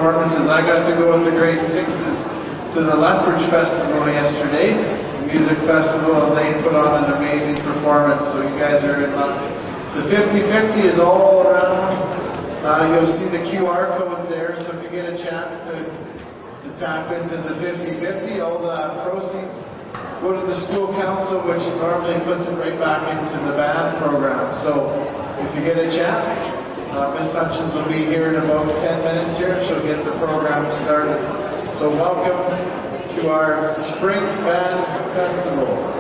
Performances. I got to go with the grade sixes to the Lethbridge Festival yesterday, the music festival, and they put on an amazing performance, so you guys are in luck. The 50-50 is all around. You'll see the QR codes there, so if you get a chance to tap into the 50-50, all the proceeds go to the school council, which normally puts it right back into the band program. So if you get a chance, Miss Hutchins will be here in about 10 minutes here, and she'll get the program started. So welcome to our Spring Band Festival.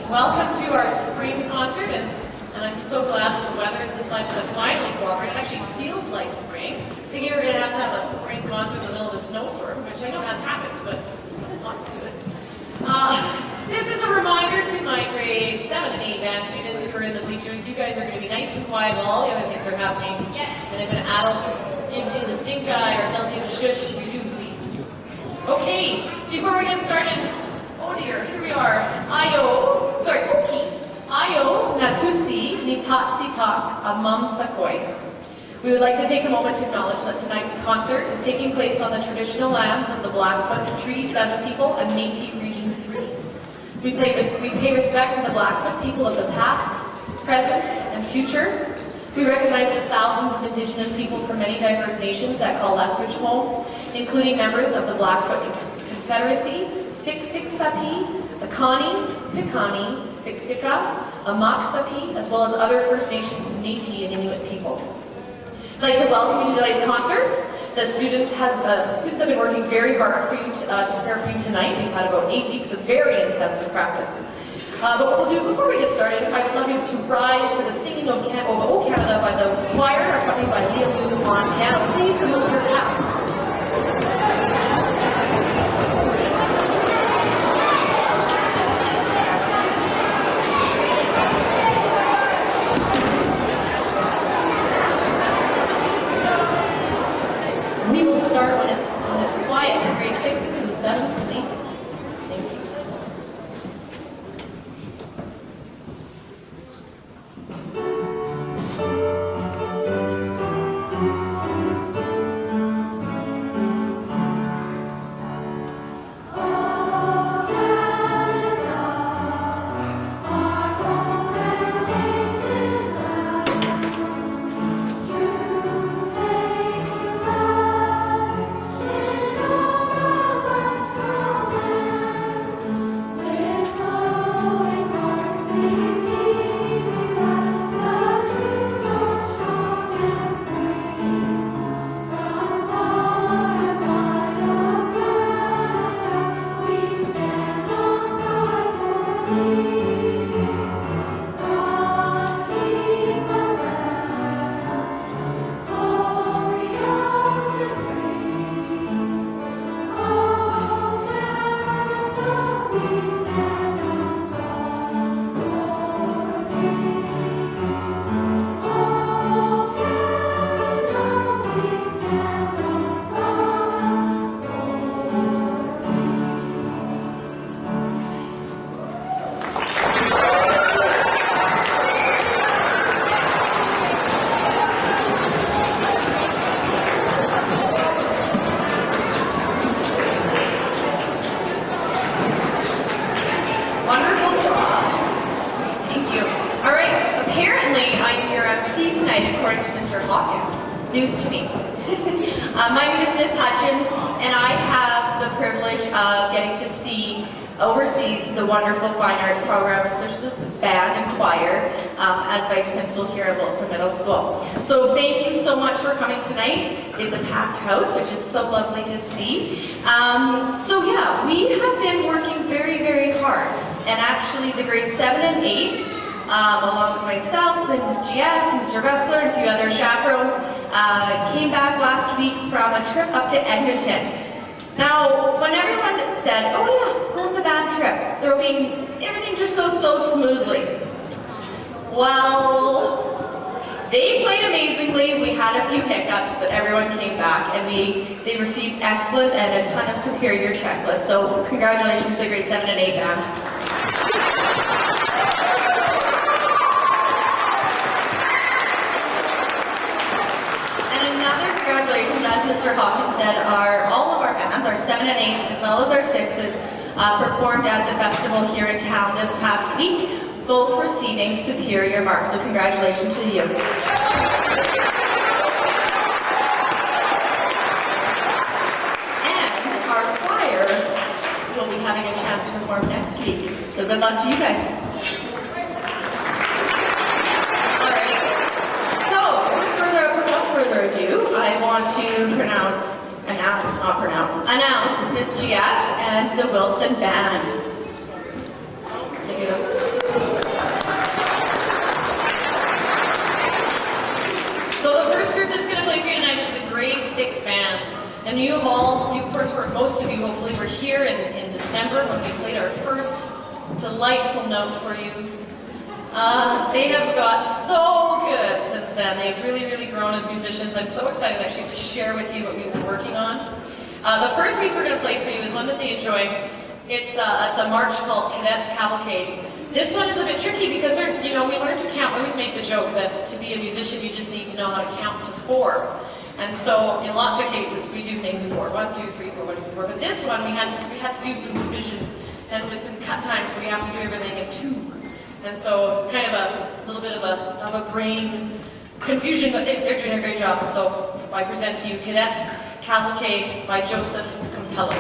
Welcome to our spring concert, and I'm so glad that the weather has decided to finally cooperate. It actually feels like spring. I was thinking we were going to have a spring concert in the middle of a snowstorm, which I know has happened, but I didn't want to do it. This is a reminder to my grade 7 and 8 band students who are in the bleachers. You guys are going to be nice and quiet while all the other things are happening. Yes. And if an adult gives you the stink eye or tells you to shush, you do please. Okay, before we get started, oh dear, here we are. Ayo Natutsi Nitatsi Tak Amam Sakoi. We would like to take a moment to acknowledge that tonight's concert is taking place on the traditional lands of the Blackfoot Treaty 7 people and Métis Region 3. We pay respect to the Blackfoot people of the past, present, and future. We recognize the thousands of Indigenous people from many diverse nations that call Lethbridge home, including members of the Blackfoot Confederacy, Siksikapi, Akani, Piikani, Siksika, Amaksapi, as well as other First Nations, Métis, and Inuit people. I'd like to welcome you to tonight's concert. The students have been working very hard for you to prepare for you tonight. We've had about 8 weeks of very intensive practice. But what we'll do before we get started, I would love you to rise for the singing of O Canada by the choir, accompanied by Leah Lou on piano. Please remove your hats. We will start when it's quiet in grade 6s and 7s and 8s. Thank you. My name is Ms. Hutchins, and I have the privilege of getting to oversee the wonderful fine arts program, especially the band and choir, as vice principal here at Wilson Middle School. So thank you so much for coming tonight. It's a packed house, which is so lovely to see. So yeah, we have been working very, very hard, and actually the grade 7 and 8s, along with myself and Ms. GS, Mr. Ressler, and a few other chaperones, came back last week from a trip up to Edmonton. Now, when everyone said, oh yeah, go on the band trip, everything just goes so smoothly. Well, they played amazingly. We had a few hiccups, but everyone came back, and they received excellent and a ton of superior checklists. So congratulations to the grade 7 and 8 band. Congratulations, as Mr. Hawkins said, all of our bands, our 7 and 8s, as well as our 6s, performed at the festival here in town this past week, both receiving superior marks. So congratulations to you. And our choir will be having a chance to perform next week. So good luck to you guys. I want to announce Miss GS and the Wilson Band. Thank you. the first group that's going to play for you tonight is the grade 6 band. And you of course, most of you hopefully were here in December when we played our first delightful note for you. They have gotten so good since then. They've really, really grown as musicians. I'm so excited actually to share with you what we've been working on. The first piece we're going to play for you is one that they enjoy. It's a march called Cadets Cavalcade. This one is a bit tricky because we learn to count. We always make the joke that to be a musician you just need to know how to count to 4. And so in lots of cases we do things in 4. 1, 2, 3, 4, 1, 2, 3, 4. But this one we had to do some division and with some cut time, so we have to do everything in 2. And so it's kind of a little bit of a brain confusion, but they're doing a great job. And so I present to you Cadets Cavalcade by Joseph Campello.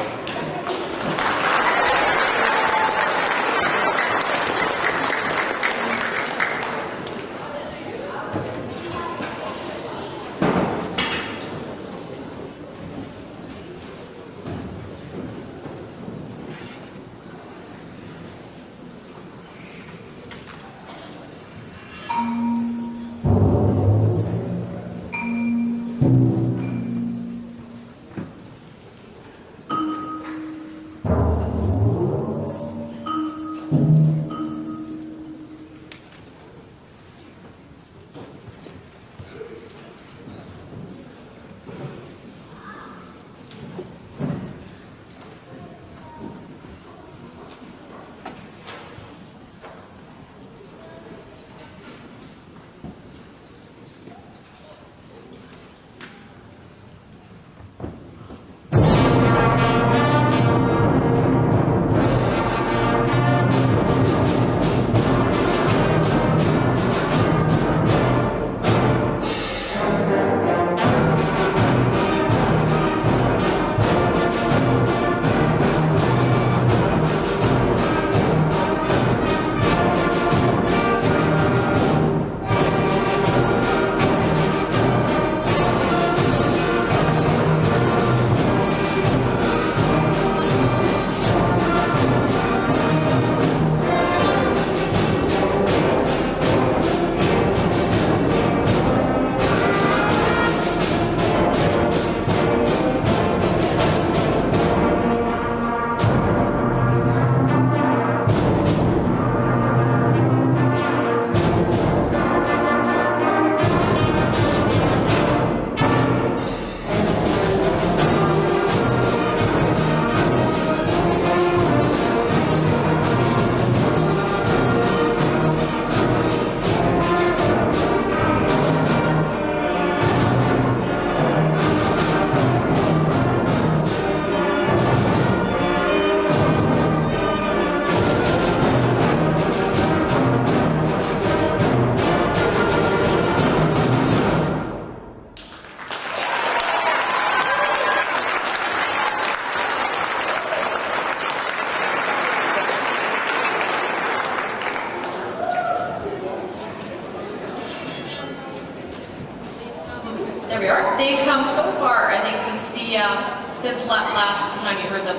There we are. They've come so far, I think, since last time you heard them.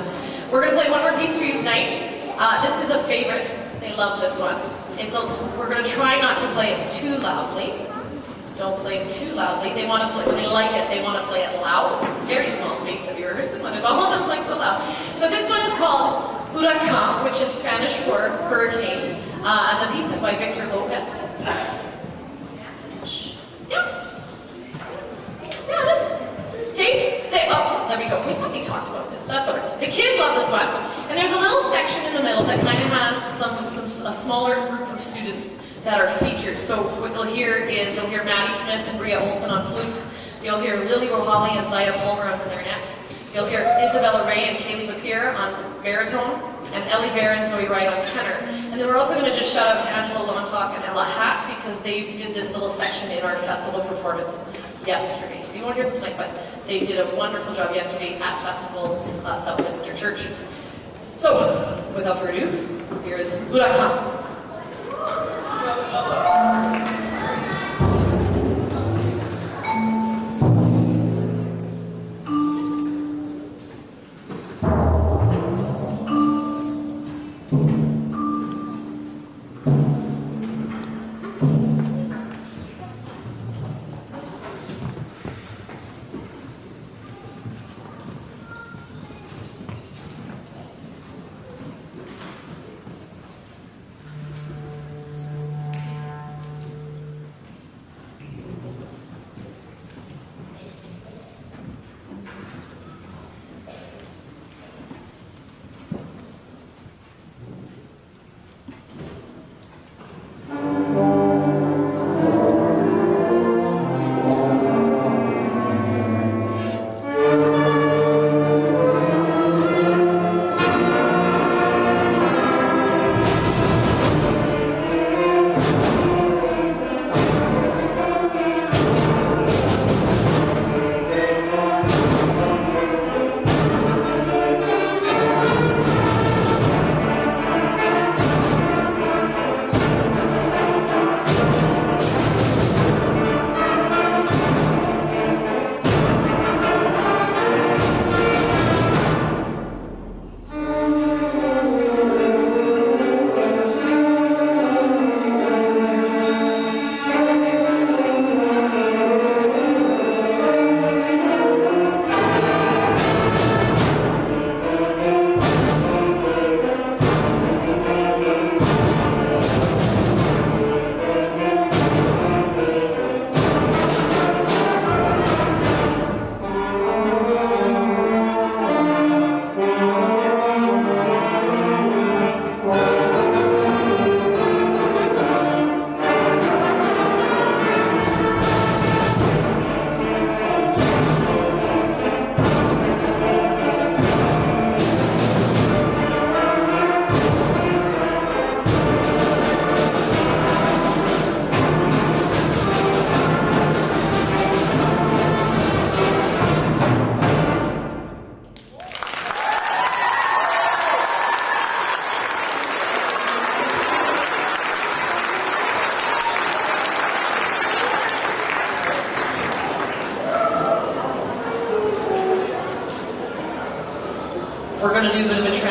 We're going to play one more piece for you tonight. This is a favorite. They love this one. We're going to try not to play it too loudly. Don't play it too loudly. They want to play, when they like it, they want to play it loud. It's a very small space that we rehearsed in when there's all of them playing so loud. So this one is called Huracan, which is Spanish for hurricane. And the piece is by Victor Lopez. Yeah, this. Okay, there we go. We talked about this. That's all right. The kids love this one. And there's a little section in the middle that kind of has a smaller group of students that are featured. So what you'll hear is, you'll hear Maddie Smith and Bria Olson on flute. You'll hear Lily Rohali and Zaya Palmer on clarinet. You'll hear Isabella Ray and Kaylee Bapir on baritone, and Ellie Vera and Zoe Wright on tenor. And then we're also going to just shout out to Angela Lontock and Ella Hatt, because they did this little section in our festival performance yesterday. So you won't hear them tonight, but they did a wonderful job yesterday at Festival Southminster Church. So, without further ado, here's Huracan.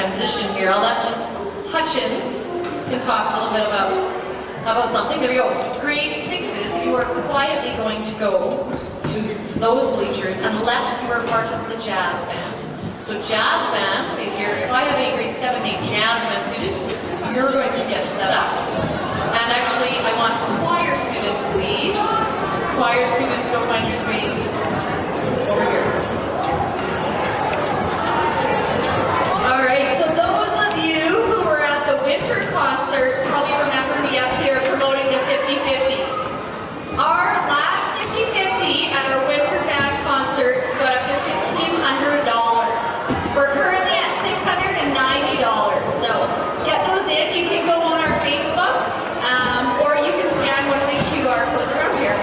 transition here. I'll let Ms. Hutchins can talk a little bit about something. There we go. Grade 6s, you are quietly going to go to those bleachers unless you are part of the jazz band. So jazz band stays here. If I have any grade 7 and 8 jazz band students, you're going to get set up. And actually, I want choir students, please. Choir students, go find your space over here. All right, so those of you who were at the winter concert probably remember me up here promoting the 50-50. Our last 50-50 at our winter band concert got up to $1,500. We're currently at $690. So get those in. You can go on our Facebook, or you can scan one of the QR codes around here.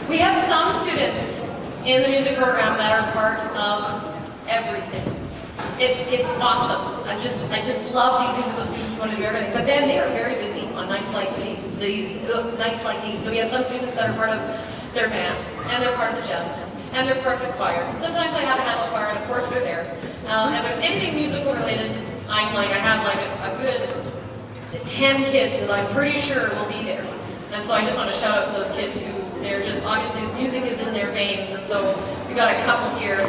We have some students in the music program that are part of everything. It's awesome. I just love these musical students who want to do everything. But then they are very busy on nights like nights like these. So we have some students that are part of their band, and they're part of the jazz band, and they're part of the choir. And sometimes I have a handle choir, and of course they're there. And if there's anything musical related, I have like a good 10 kids that I'm pretty sure will be there. And so I just want to shout out to those kids who, they're just, obviously music is in their veins, and so we got a couple here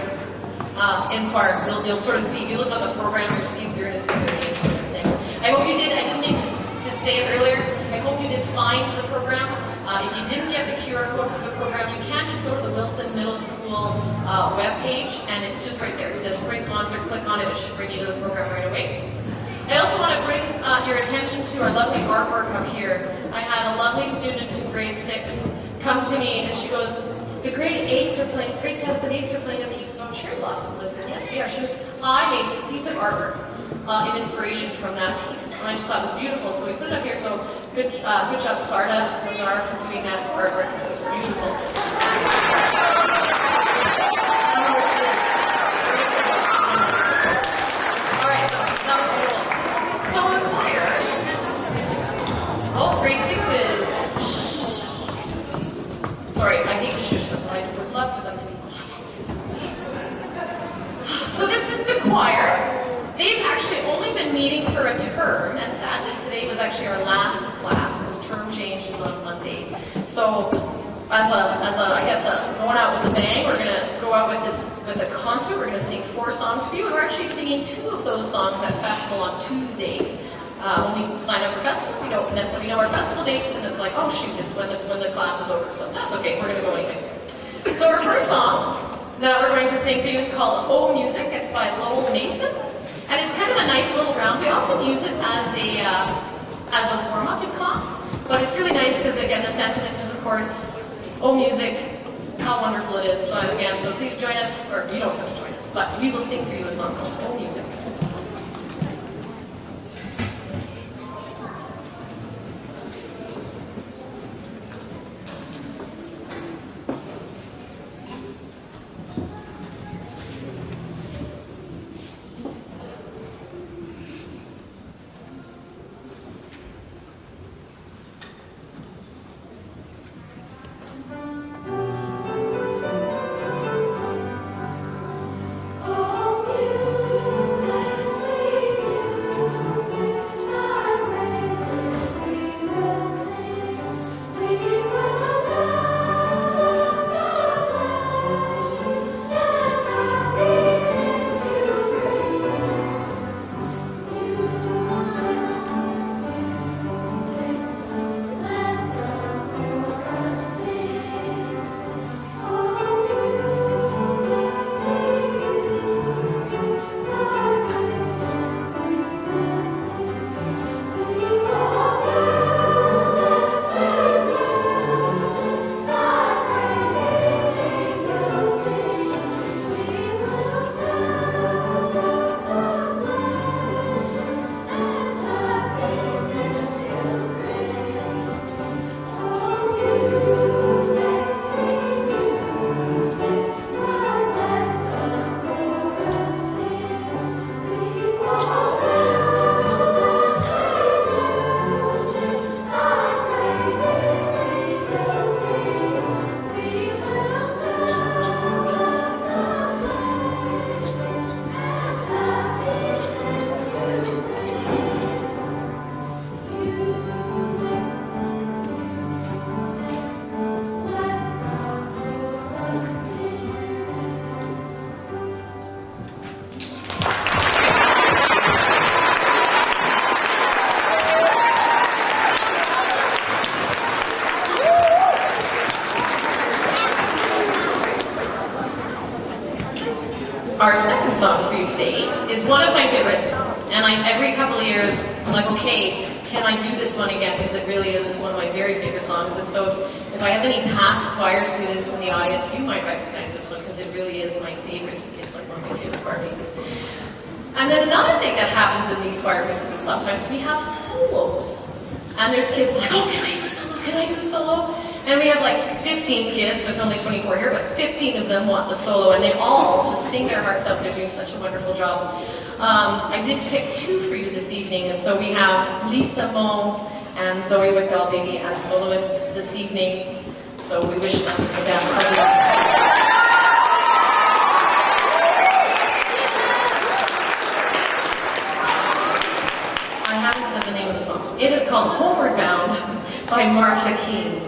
in choir. You'll sort of see, if you look on the program, you're going to see their names and everything. I hope you did, I didn't mean to say it earlier, I hope you did find the program. If you didn't get the QR code for the program, you can just go to the Wilson Middle School webpage, and it's just right there. It says Spring Concert, click on it, it should bring you to the program right away. I also want to bring your attention to our lovely artwork up here. I had a lovely student in grade 6 come to me, and she goes, the grade 7s and 8s are playing a piece about cherry blossoms. I said, yes, they are. She goes, I made this piece of artwork in inspiration from that piece. And I just thought it was beautiful, so we put it up here. So good job, Sarda Nagar, for doing that artwork. It was beautiful. All right, so that was wonderful. So in the choir, grade 6s. Sorry, I hate to shush them, but I would love for them to be quiet. So this is the choir. They've actually only been meeting for a term, and sadly today was actually our last class, because term change is on Monday. So as going out with a bang, we're going to go out with a concert. We're going to sing 4 songs for you, and we're actually singing 2 of those songs at festival on Tuesday. When we sign up for festival, we don't necessarily know our festival dates, and it's like, oh shoot, it's when the class is over, so that's okay, we're going to go anyways. So our first song that we're going to sing for you is called Oh Music. It's by Lowell Mason, and it's kind of a nice little round. We often use it as a warm-up in class, but it's really nice because, again, the sentiment is, of course, Oh, music, how wonderful it is. So again, so please join us, or you don't have to join us, but we will sing for you a song called Oh Music. Our second song for you today is one of my favorites, and every couple of years, I'm like, okay, can I do this one again? Because it really is just one of my very favorite songs. And so if I have any past choir students in the audience, you might recognize this one, because it really is my favorite. It's like one of my favorite choir pieces. And then another thing that happens in these choir pieces is sometimes we have solos. And there's kids like, oh, can I do a solo? Can I do a solo? And we have like 15 kids, there's only 24 here, but 15 of them want the solo, and they all just sing their hearts out. They're doing such a wonderful job. I did pick two for you this evening, and so we have Lisa Mo and Zoe Wickdall-Baby as soloists this evening, so we wish them the best. I haven't said the name of the song. It is called Homeward Bound by Marta King.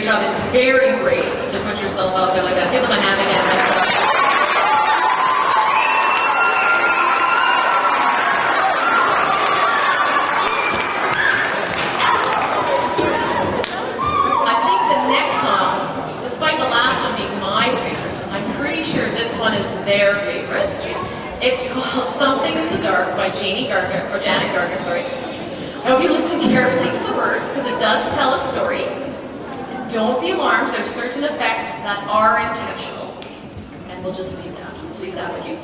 job. It's very brave to put yourself out there like that. Give them a hand again. Nice job. I think the next song, despite the last one being my favorite, I'm pretty sure this one is their favorite. It's called Something in the Dark by Janet Gardner, sorry. I hope you listen carefully to the words, because it does tell a story. And don't be alarmed, there's certain effects that are intentional. And we'll just leave that with you.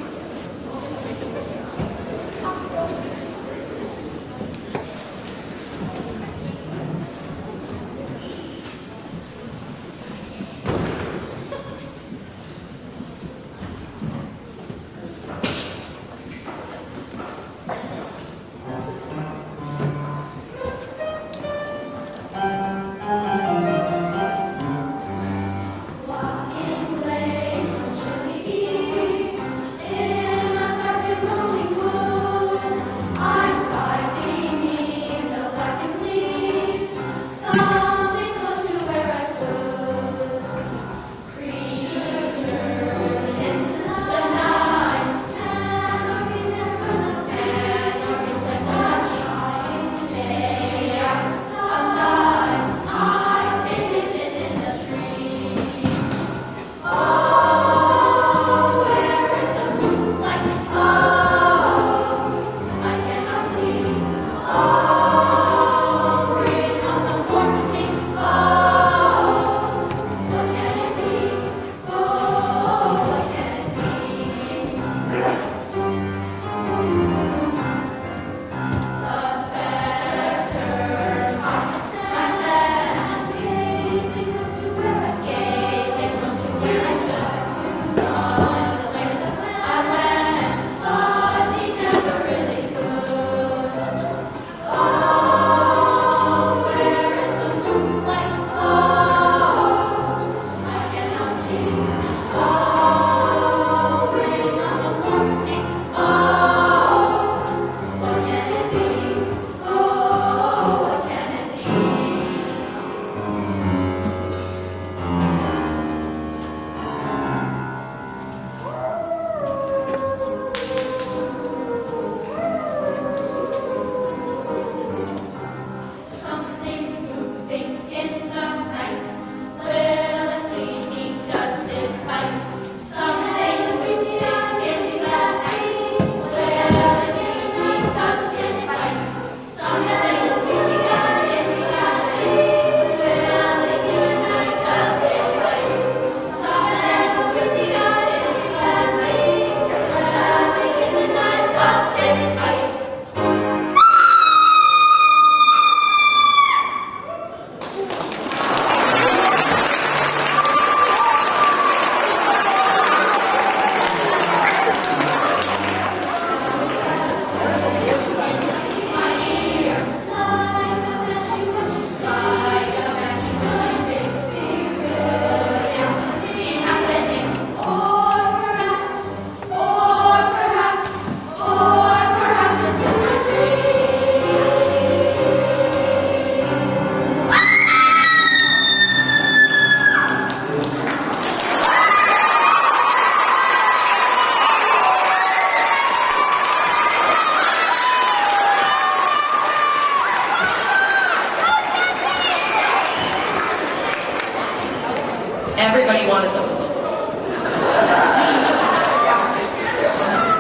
Everybody wanted those solos.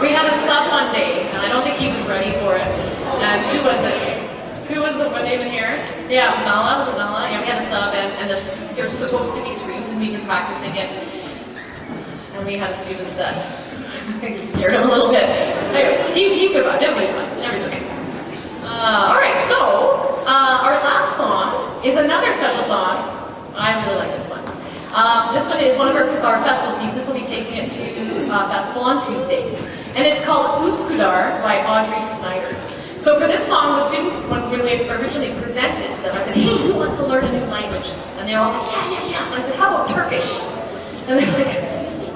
We had a sub one day, and I don't think he was ready for it. And who was it? Who was the one even here? Yeah, it was Nala. Was it Nala? Yeah, we had a sub, and there's supposed to be screams, and we've been practicing it. And we had a student that scared him a little bit. Anyways, he survived. Everybody's fine. Everybody's okay. All right, so our last song is another special song. I really like this one. This one is one of our festival pieces. We'll be taking it to festival on Tuesday. And it's called Uskudar by Audrey Snyder. So for this song, the students, when we originally presented it to them, I said, hey, who wants to learn a new language? And they're all like, yeah. And I said, how about Turkish? And they're like, excuse me.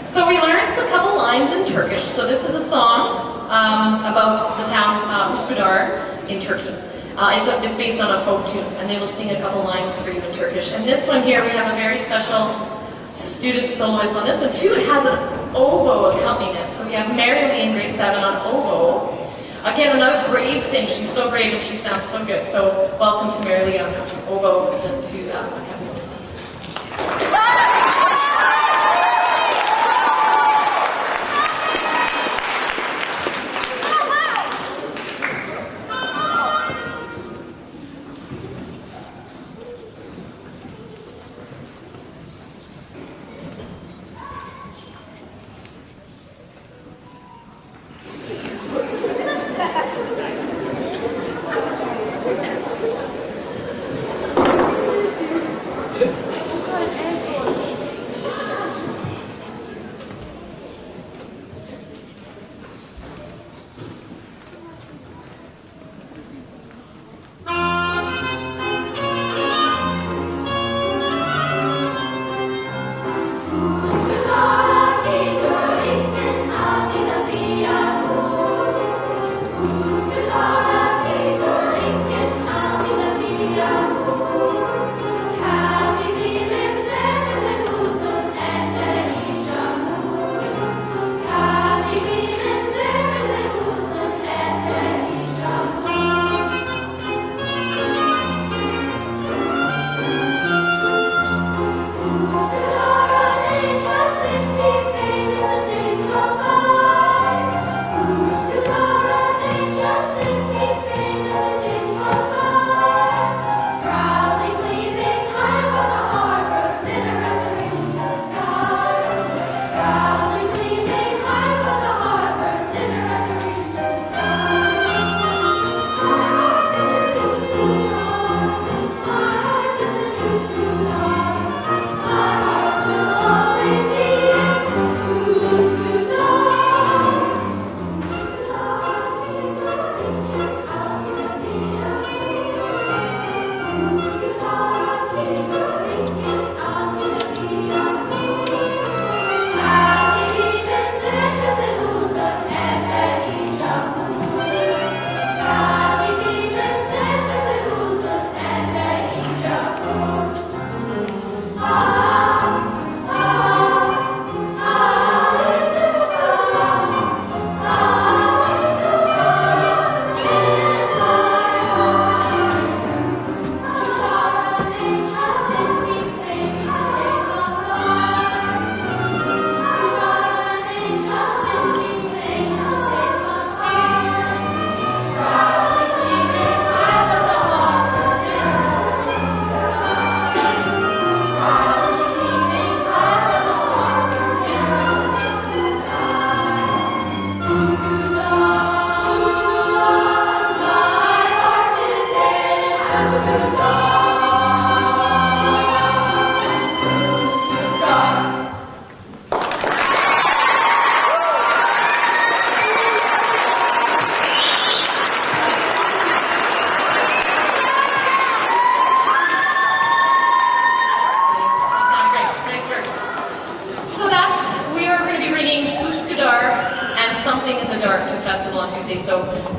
So we learned a couple lines in Turkish. So this is a song about the town Uskudar in Turkey. It's based on a folk tune, and they will sing a couple lines for you in Turkish. And this one here, we have a very special student soloist on this one too. It has an oboe accompaniment. So we have Mary Lee in grade 7 on oboe. Again, another brave thing. She's so brave and she sounds so good. So welcome to Mary Lee on oboe to accompany this piece.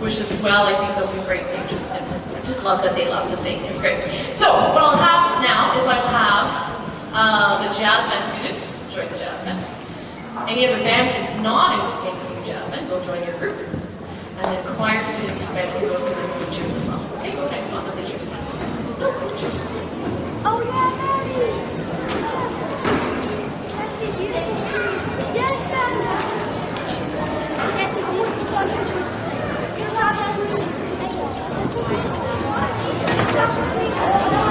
Which is, well, I think they'll do great. I just love that they love to sing. It's great. So what I'll have now is I will have the jazz band students join the jazz band. Any other band kids not including jazz band, go join your group. And then choir students, you guys can go sit in the bleachers as well. Okay, go find some on the bleachers. Bleachers. Oh yeah, Daddy! Yes,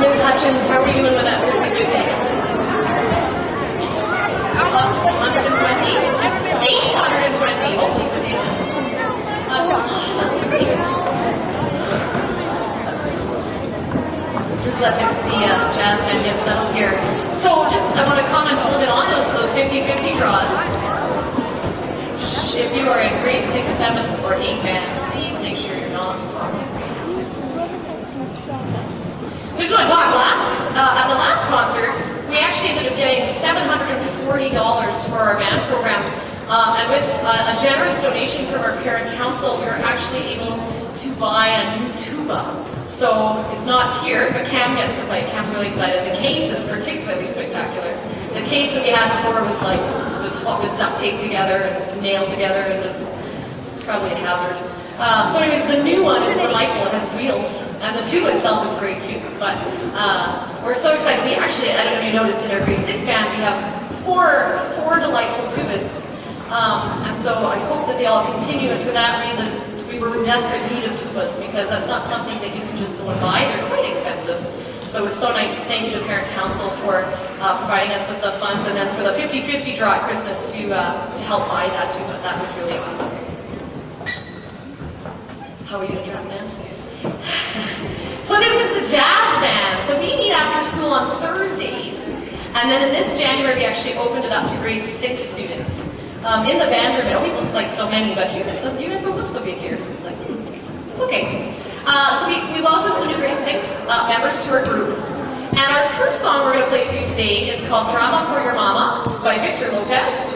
Miss Hutchins, how are we doing with that 50-50? 120? 820. Holy potatoes. That's great. Just let the jazz band get settled here. So I want to comment a little bit on those 50-50 draws. If you are in grade 6, 7, or 8 band, please make sure you're not talking. So I just want to talk at the last concert, we actually ended up getting $740 for our band program. And with a generous donation from our parent council, we were actually able to buy a new tuba. So it's not here, but Cam gets to play. Cam's really excited. The case is particularly spectacular. The case that we had before was like, was duct taped together and nailed together, and it's probably a hazard. So anyways, the new one is delightful. It has wheels, and the tuba itself is great too. But we're so excited. We actually, I don't know if you noticed, in our grade 6 band, we have four delightful tubists. And so I hope that they all continue, and for that reason, we were in desperate need of tubas, because that's not something that you can just go and buy. They're quite expensive. So it was so nice. Thank you to Parent Council for providing us with the funds, and then for the 50-50 draw at Christmas to help buy that tuba. That was really awesome. How are you going to dress, band? So this is the jazz band. So we meet after school on Thursdays, and then in this January we actually opened it up to grade 6 students. In the band room, it always looks like so many, but you guys don't look so big here. It's like, it's okay. So we welcome some new grade 6 members to our group. And our first song we're going to play for you today is called Drama for Your Mama by Victor Lopez.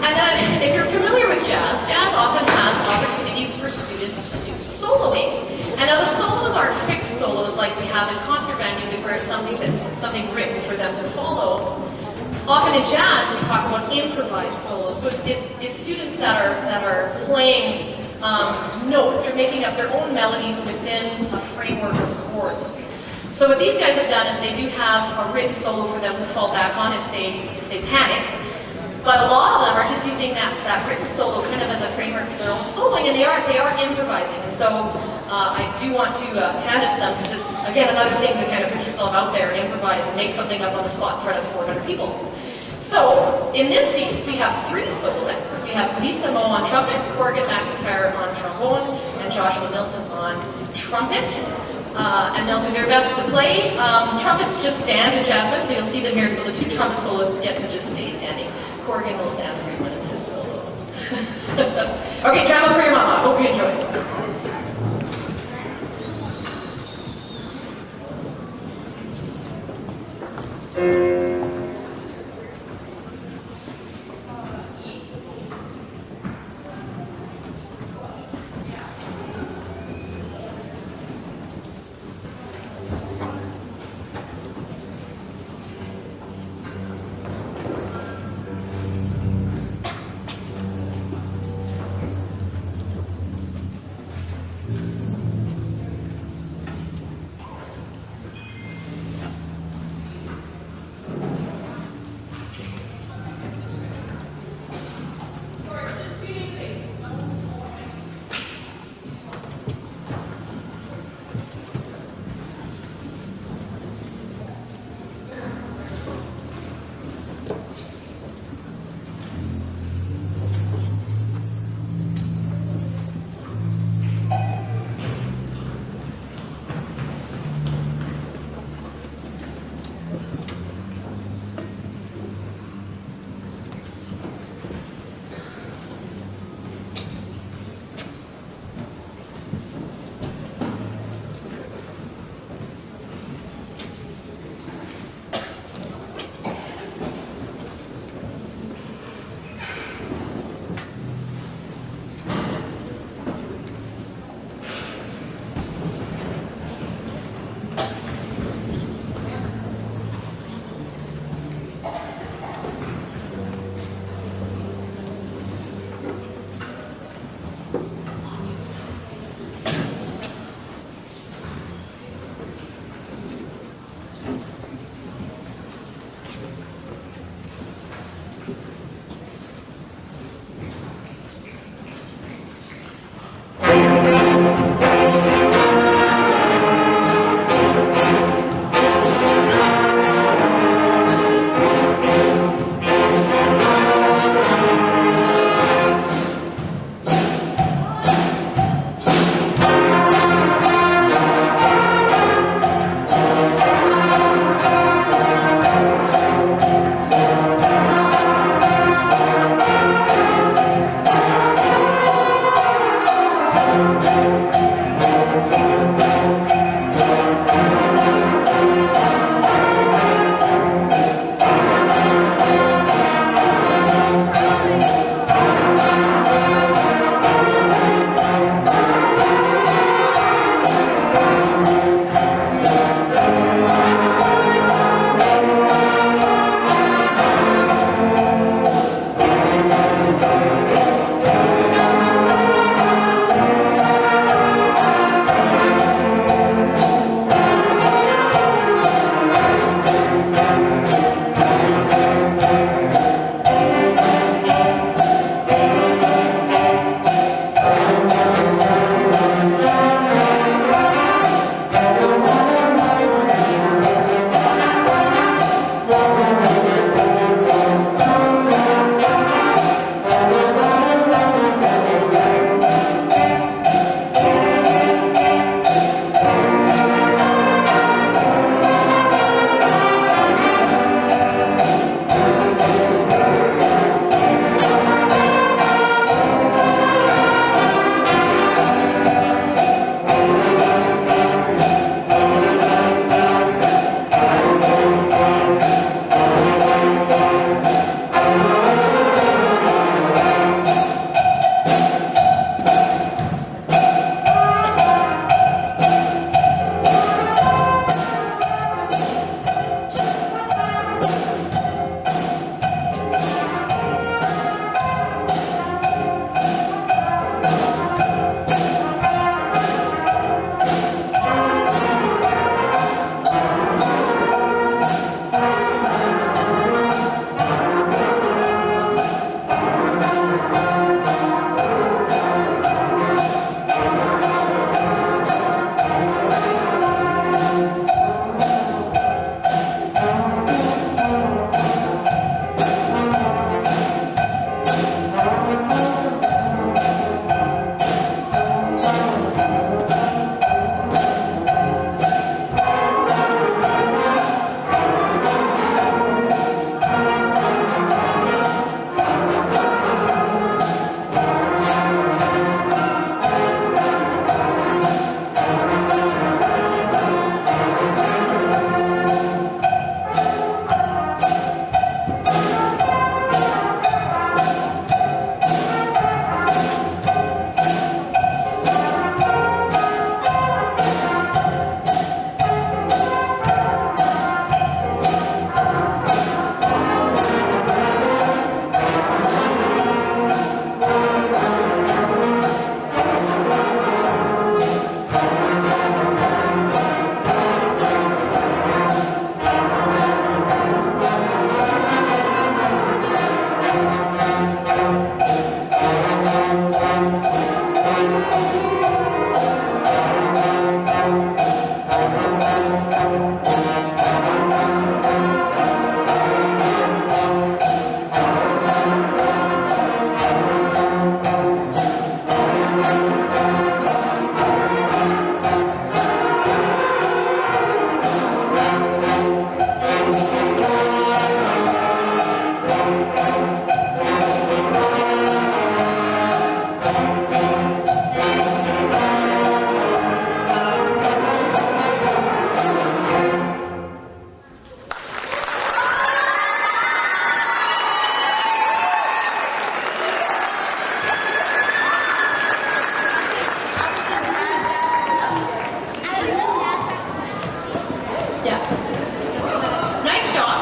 And then, if you're familiar with jazz, jazz often has opportunities for students to do soloing. And now the solos aren't fixed solos like we have in concert band music, where it's something written for them to follow. Often in jazz, we talk about improvised solos. So it's students that are playing notes. They're making up their own melodies within a framework of chords. So what these guys have done is they do have a written solo for them to fall back on if they panic. But a lot of them are just using that written solo kind of as a framework for their own soloing, and they are improvising. And so I do want to hand it to them, because it's, again, another thing to kind of put yourself out there and improvise and make something up on the spot in front of 400 people. So in this piece, we have 3 soloists. We have Lisa Moe on trumpet, Corrigan McIntyre on trombone, and Joshua Nilsson on trumpet. And they'll do their best to play. Trumpets just stand in jazz band, so you'll see them here. So the 2 trumpet soloists get to just stay standing. Corrigan will stand for you when it's his solo. Okay, Drama for Your Mama. Hope you enjoy.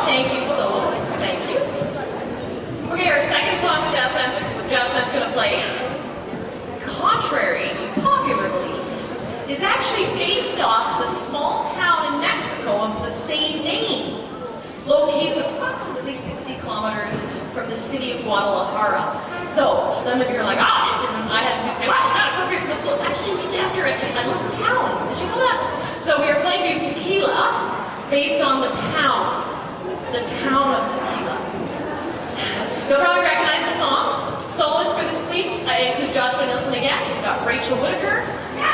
Thank you, soloists. Thank you. Okay, our second song the jazz band's going to play, contrary to popular belief, is actually based off the small town in Mexico of the same name, located approximately 60 kilometers from the city of Guadalajara. So, some of you are like, this isn't, I had to say, wow, it's not appropriate for the school. It's actually named after a little town. Did you know that? So we are playing you Tequila, based on the town of Tequila. You'll probably recognize the song. Soloists for this piece include Joshua Nilsson again. We've got Rachel Whitaker,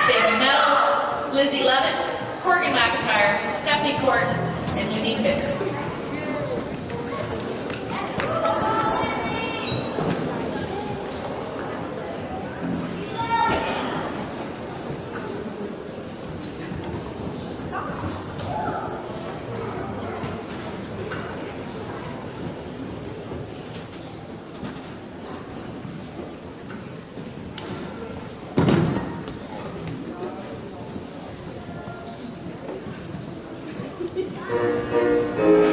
Sadie Meadows, Lizzie Levitt, Corgan McIntyre, Stephanie Court, and Janine Bicker. Thank you.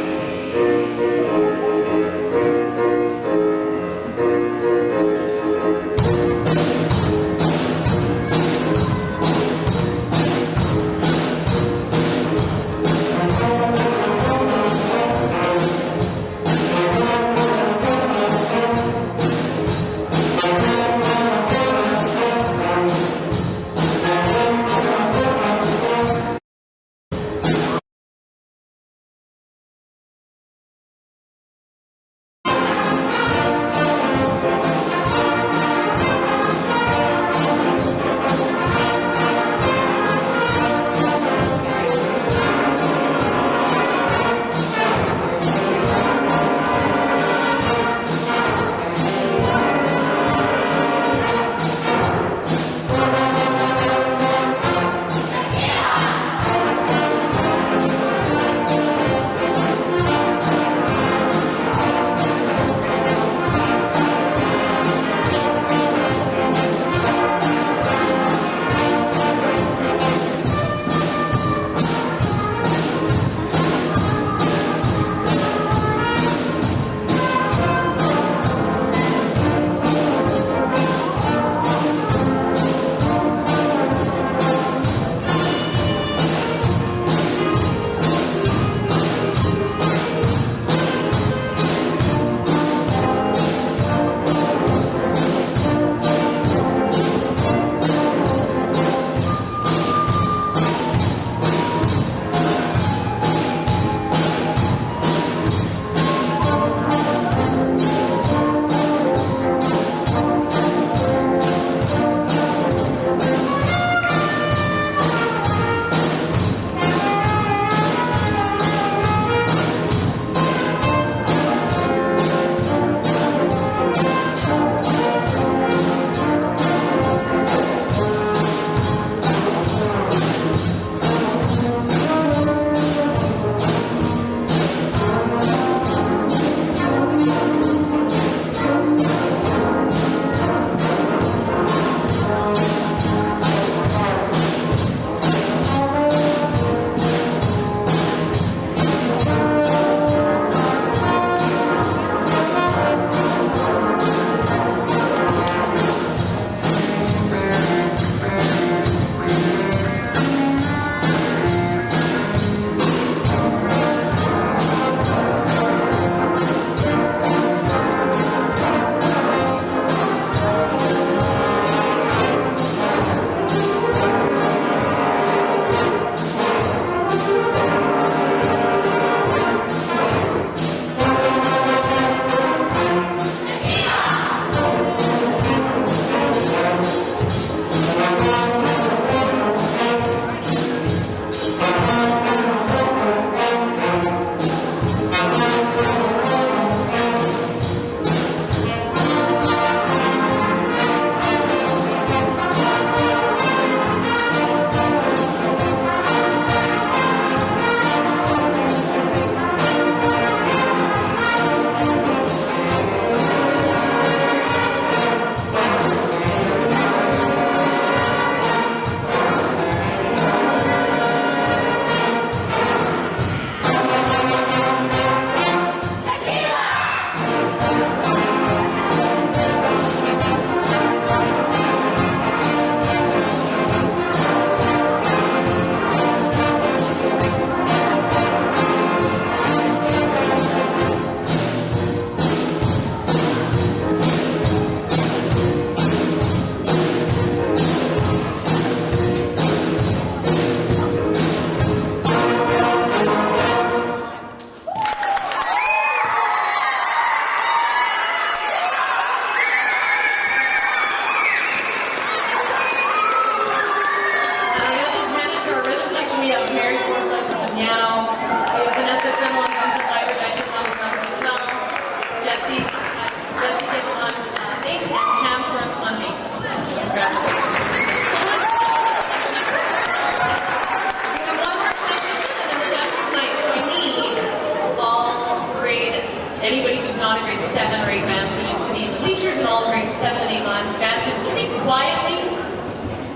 anybody who's not a grade 7 or 8 band student to be in the bleachers, and all grade 7 and 8 band students, can you quietly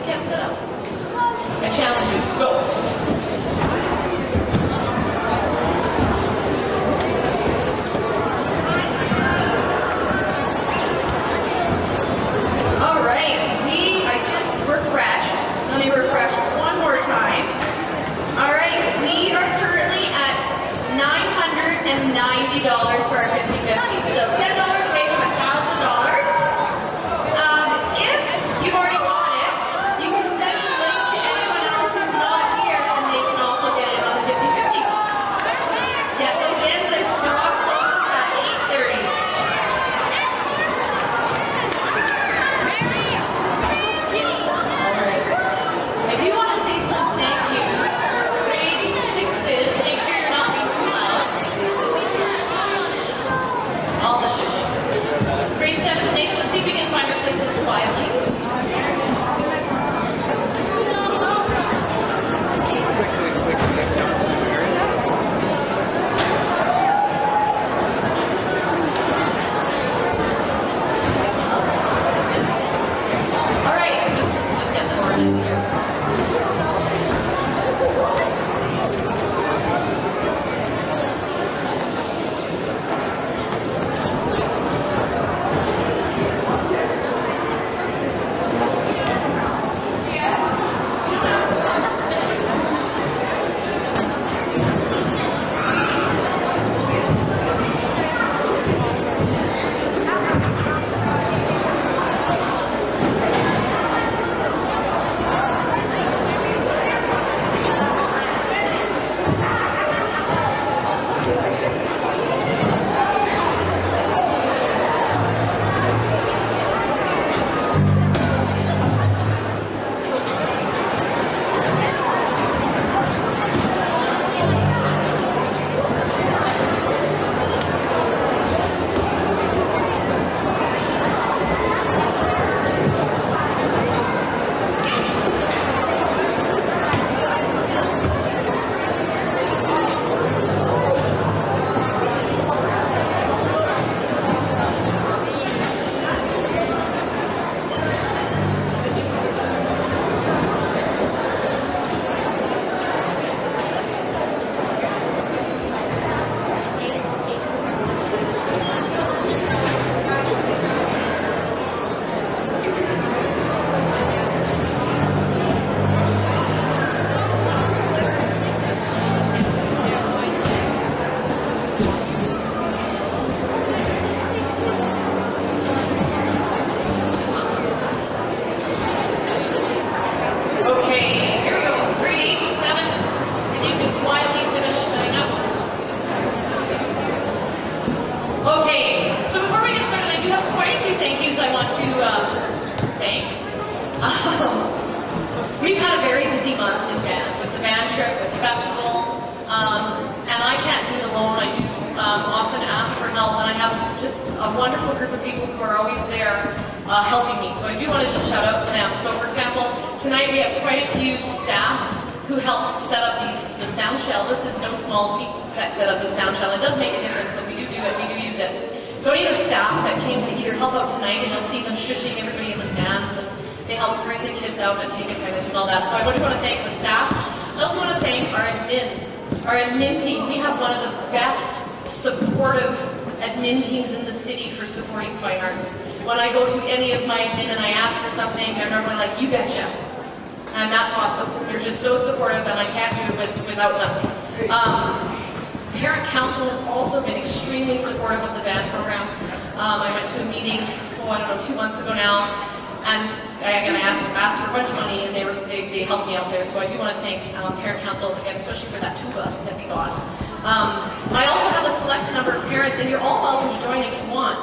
get set up? I challenge you. Go. All right, we are just refreshed. Let me refresh one more time. All right, we are currently at $990 for our 50/50. So $10 away from $1,000. If you've already got it, you can send the link to anyone else who's not here, and they can also get it on the 50/50. Get those in. The draw closes at 8:30. All right. I do want to say some thank yous. Grade 6s, make sure you're not being too loud. Grade 6s. All the shushing. Grade 7 and 8s, let's see if we can find our places quietly. All right, so just get them organized here. We've had a very busy month in band, with the band trip, with festival, and I can't do it alone. I do often ask for help, and I have just a wonderful group of people who are always there helping me. So I do want to just shout out to them. So for example, tonight we have quite a few staff who helped set up the sound shell. This is no small feat to set up the sound shell. It does make a difference, so we do it, we do use it. So any of the staff that came to either help out tonight, and you'll see them shushing everybody in the stands, and they help bring the kids out and take attendance and all that. So I really want to thank the staff. I also want to thank our admin team. We have one of the best supportive admin teams in the city for supporting fine arts. When I go to any of my admin and I ask for something, they're normally like, you betcha. And that's awesome. They're just so supportive, and I can't do it without them. Parent Council has also been extremely supportive of the band program. I went to a meeting, I don't know, 2 months ago now, and I asked for a bunch of money, and they helped me out there. So I do want to thank Parent Council again, especially for that tuba that we got. I also have a select number of parents, and you're all welcome to join if you want,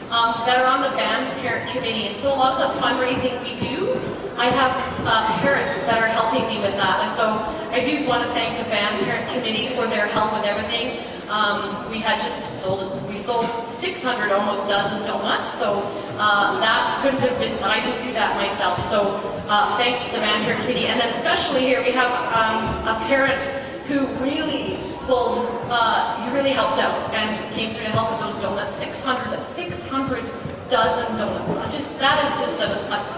that are on the band parent committee. And so a lot of the fundraising we do, I have parents that are helping me with that. And so I do want to thank the band parent committee for their help with everything. We had just sold 600 almost dozen donuts, so that couldn't have been, I didn't do that myself. So thanks to the band parent committee. And then especially here we have a parent who really you really helped out and came through to help with those donuts. 600 dozen donuts. That is just a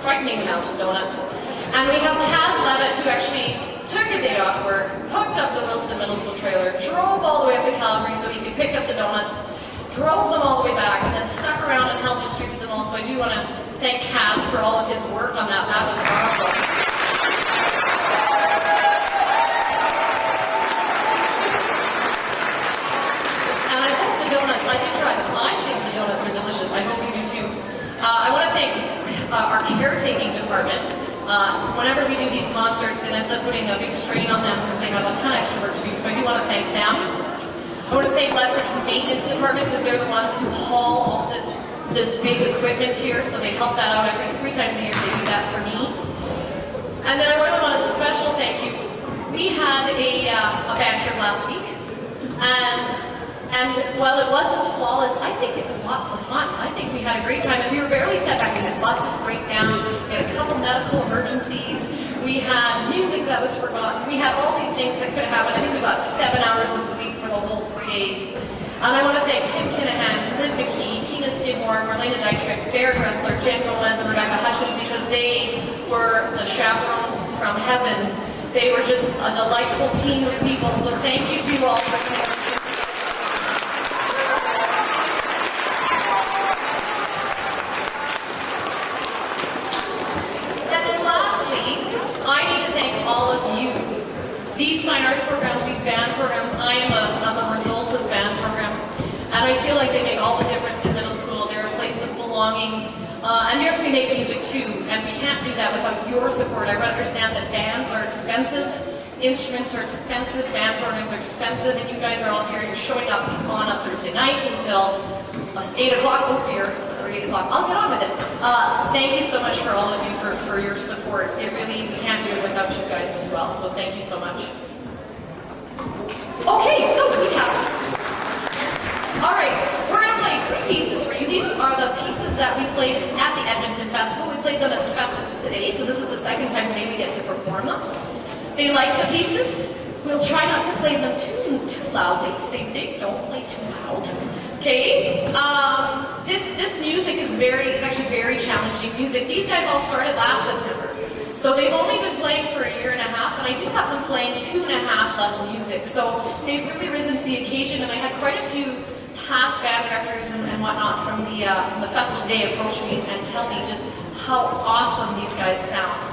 frightening amount of donuts. And we have Cass Levitt, who actually took a day off work, hooked up the Wilson Middle School trailer, drove all the way up to Calgary so he could pick up the donuts, drove them all the way back, and then stuck around and helped distribute them all. So I do want to thank Cass for all of his work on that. That was awesome. And I hope the donuts, I did try them. I think the donuts are delicious. I hope you do too. I want to thank our caretaking department. Whenever we do these concerts, it ends up putting a big strain on them because they have a ton of extra work to do. So I do want to thank them. I want to thank Lethbridge Maintenance Department because they're the ones who haul all this big equipment here. So they help that out every 3 times a year. They do that for me. And then I really want a special thank you. We had a band trip last week, and while it wasn't flawless, I think it was lots of fun. I think we had a great time, and we were barely set back. We had buses break down, we had a couple medical emergencies, we had music that was forgotten, we had all these things that could have happened. I think we got 7 hours of sleep for the whole 3 days. And I want to thank Tim Kinahan, Liv McKee, Tina Skidmore, Marlena Dietrich, Derek Ressler, Jen Gomez, and Rebecca Hutchins, because they were the chaperones from heaven. They were just a delightful team of people, so thank you to you all for coming. These fine arts programs, these band programs, I'm a result of band programs, and I feel like they make all the difference in middle school. They're a place of belonging, and yes, we make music too, and we can't do that without your support. I understand that bands are expensive, instruments are expensive, band programs are expensive, and you guys are all here, and you're showing up on a Thursday night until 8 o'clock. Oh dear, it's already 8 o'clock. I'll get on with it. Thank you so much for all of you for your support. It really, we can't do it without you guys as well, so thank you so much. Okay, so recap. All right, we're going to play 3 pieces for you. These are the pieces that we played at the Edmonton Festival. We played them at the festival today, so this is the second time today we get to perform them. They like the pieces. We'll try not to play them too loudly. Same thing, don't play too loud. Okay, this music is actually very challenging music. These guys all started last September. So they've only been playing for 1.5 years, and I do have them playing 2.5 level music. So they've really risen to the occasion, and I had quite a few past band directors and whatnot from the festival today approach me and tell me just how awesome these guys sound.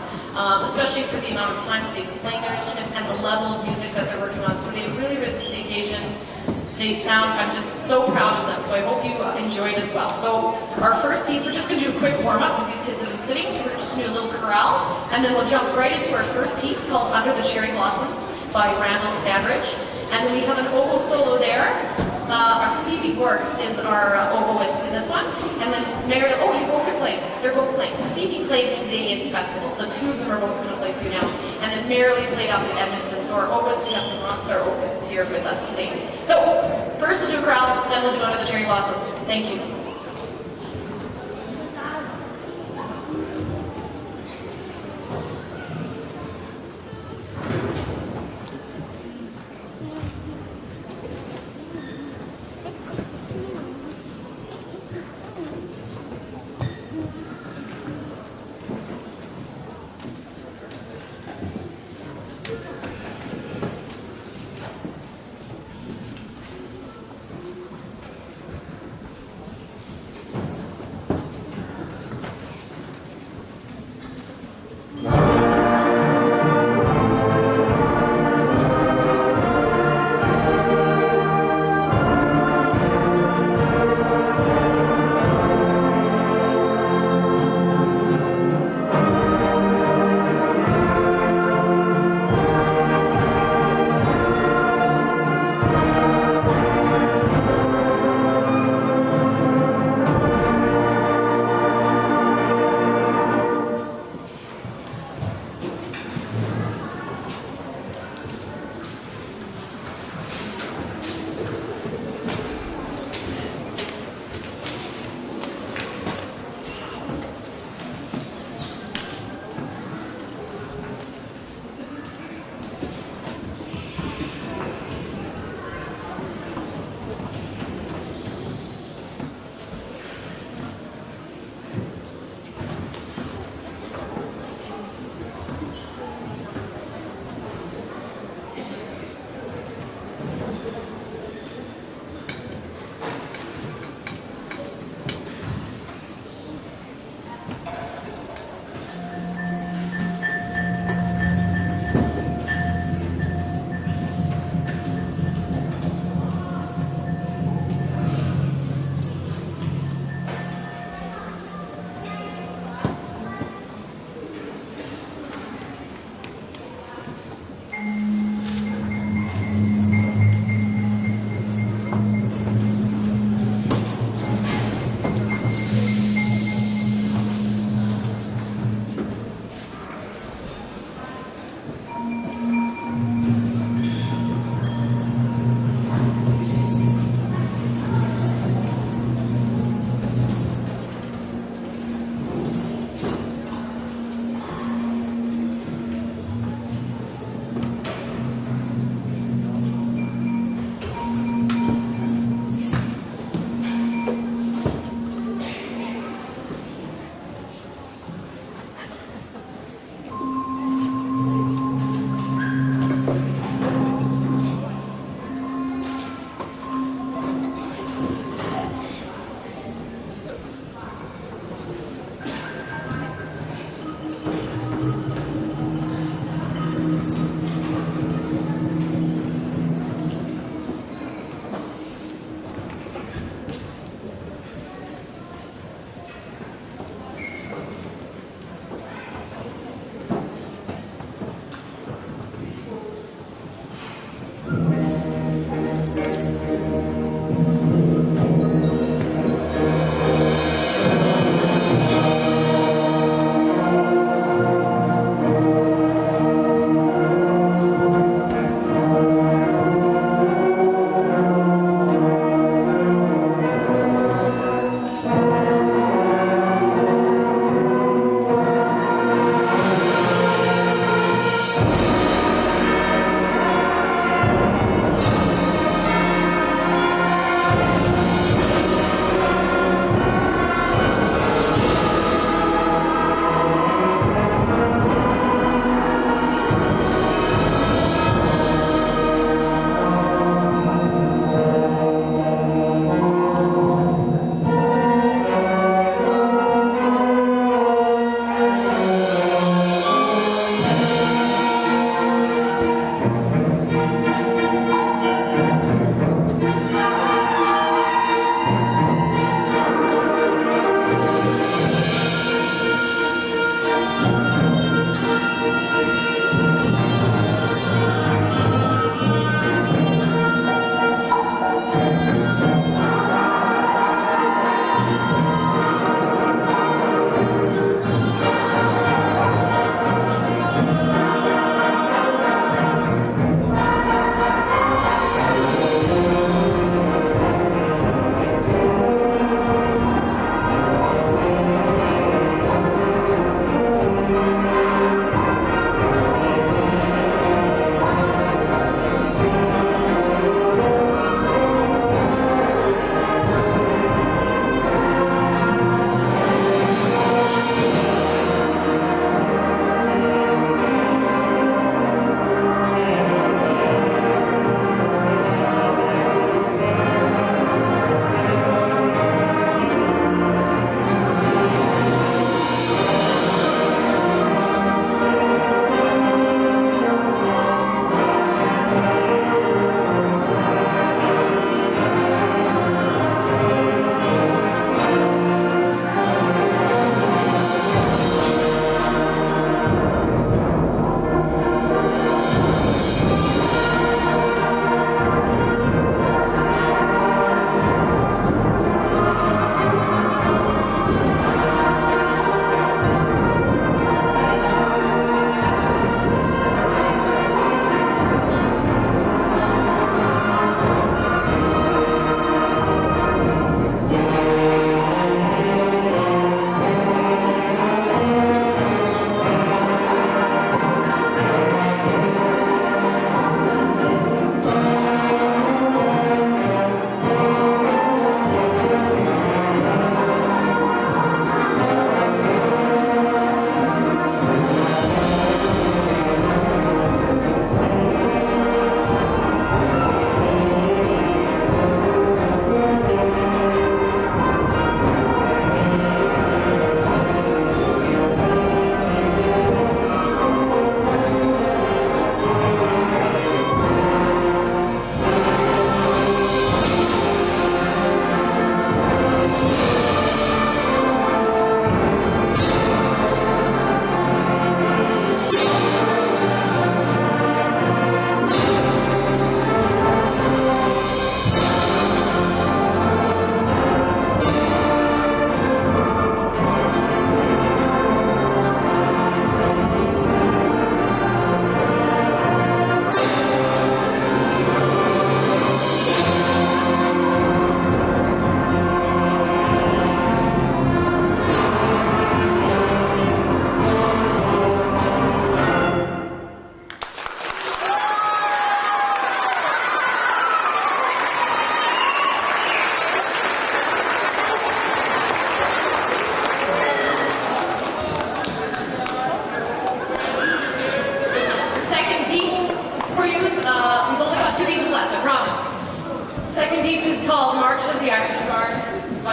Especially for the amount of time that they've been playing their instruments and the level of music that they're working on. So they've really risen to the occasion. They sound, I'm just so proud of them, so I hope you enjoyed as well. So our first piece, we're just going to do a quick warm-up because these kids have been sitting, so we're just going to do a little chorale, and then we'll jump right into our first piece called Under the Cherry Blossoms by Randall Standridge. And we have an oboe solo there. Our Stevie Bork is our oboist in this one, and then Mary, oh, you both are playing. They're both playing. Stevie played today in the festival. The 2 of them are both going to play for you now. And then Marilee played up in Edmonton, so our oboist, we have some rock star oboists here with us today. So, first we'll do a crowd, then we'll do Under the Cherry Blossoms. Thank you.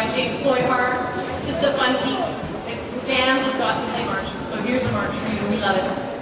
by James Boyhart. It's just a fun piece. Bands have got to play marches, so here's a march for you. We love it.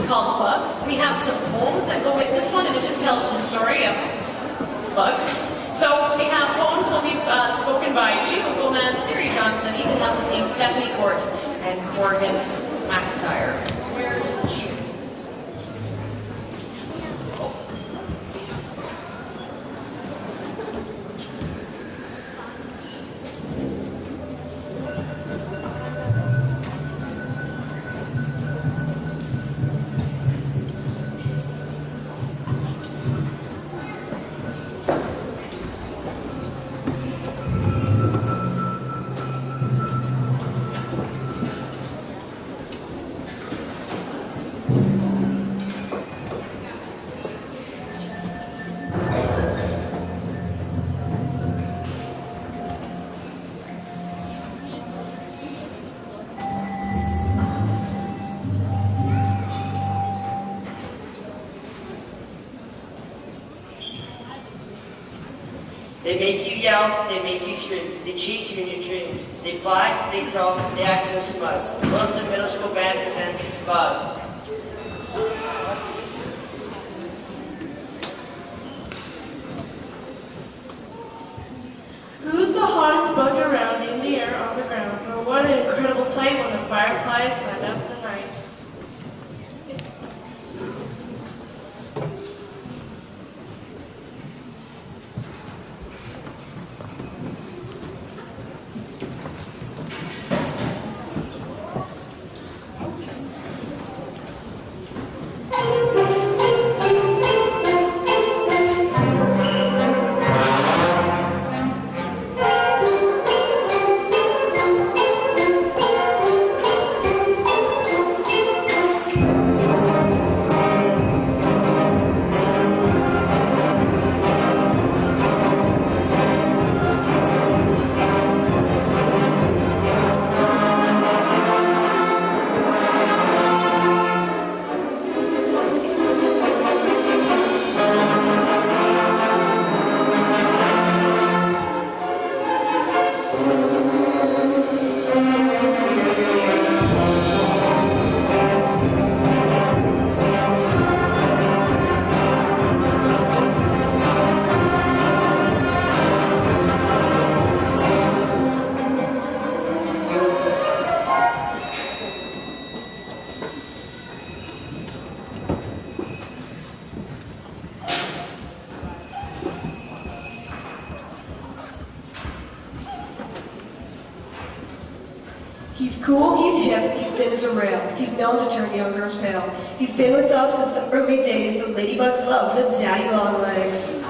called Bugs. We have some poems that go with this one, and it just tells the story of bugs. So we have poems will be spoken by Gio Gomez, Siri Johnson, Ethan Heseltine, Stephanie Court, and Corgan McIntyre. Where's Gio? They make you yell, they make you scream, they chase you in your dreams. They fly, they crawl, they act so smart. Most of the middle school band presents Bugs. Who's the hottest bug around, in the air, on the ground? Or what an incredible sight when the fireflies light up the night. He's cool, he's hip, he's thin as a rail. He's known to turn young girls pale. He's been with us since the early days. The ladybugs love the daddy long legs.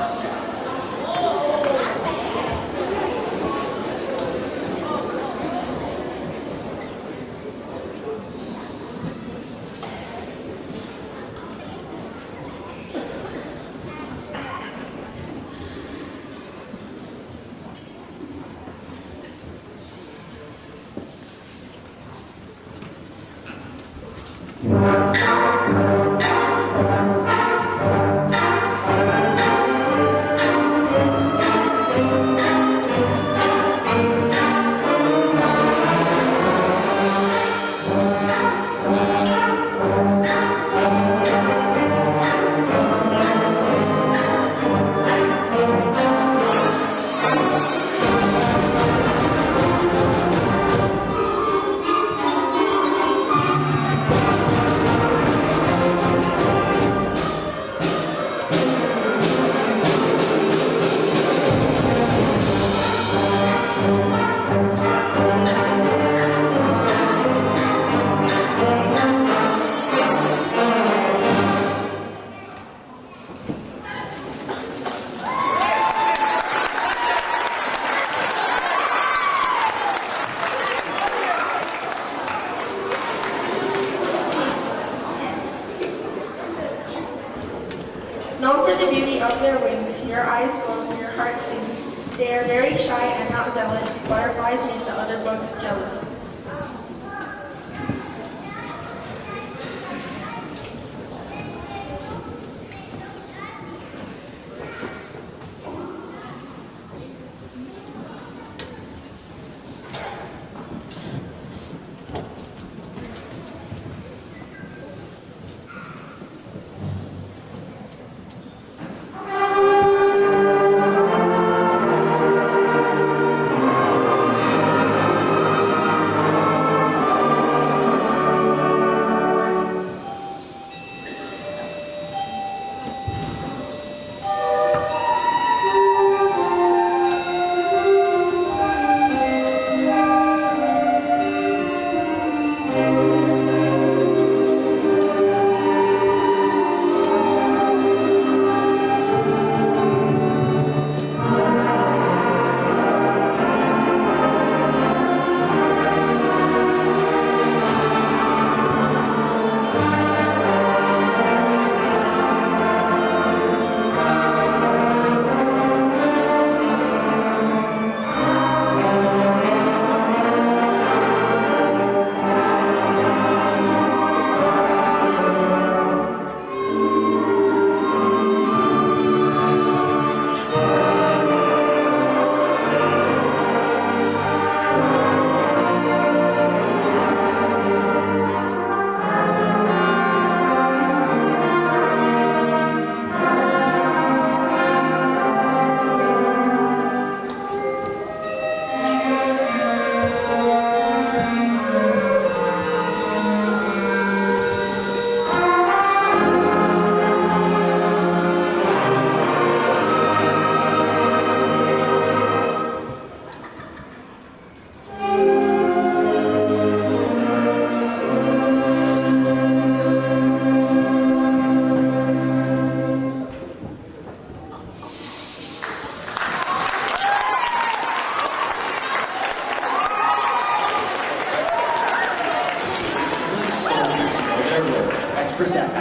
Known for the beauty of their wings, your eyes glow, your heart sings. They are very shy and not zealous. Butterflies make the other bugs jealous.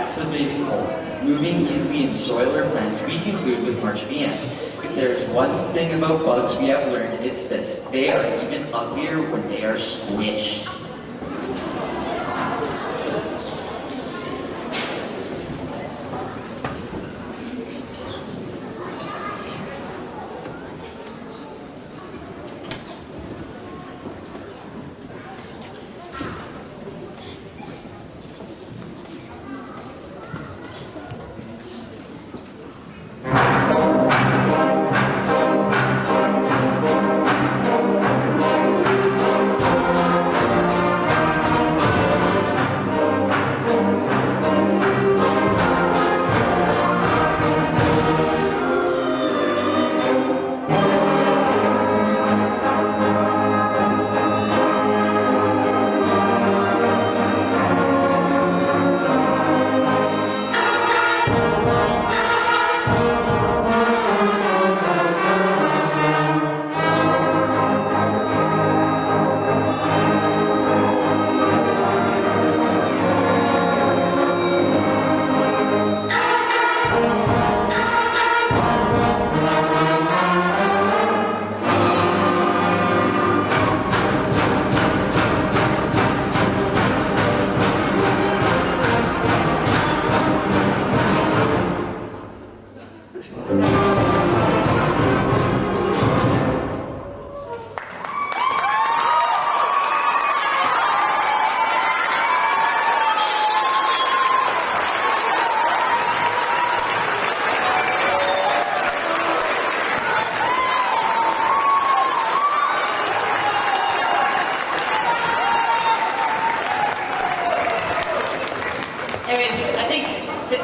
That's the baby poles. Moving easily in soil or plants, we conclude with March of the Ants. If there's one thing about bugs we have learned, it's this. They are even uglier when they are squished.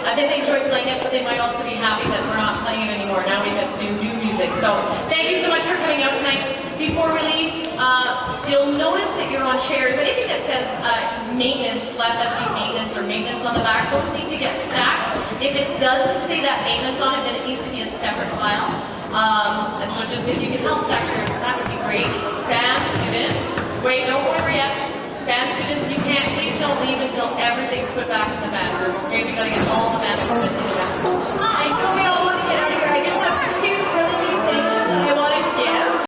I think they enjoy playing it, but they might also be happy that we're not playing it anymore. Now we get to do new music. So thank you so much for coming out tonight. Before we leave, you'll notice that you're on chairs. Anything that says maintenance, left SD maintenance, or maintenance on the back, those need to get stacked. If it doesn't say that maintenance on it, then it needs to be a separate file. And so just if you can help stack chairs, that would be great. Band students, wait, don't worry yet. Band students, you can't, please don't leave until everything's put back in the band room, okay? We gotta get all the band equipment in the band room. I know we all want to get out of here. I just have 2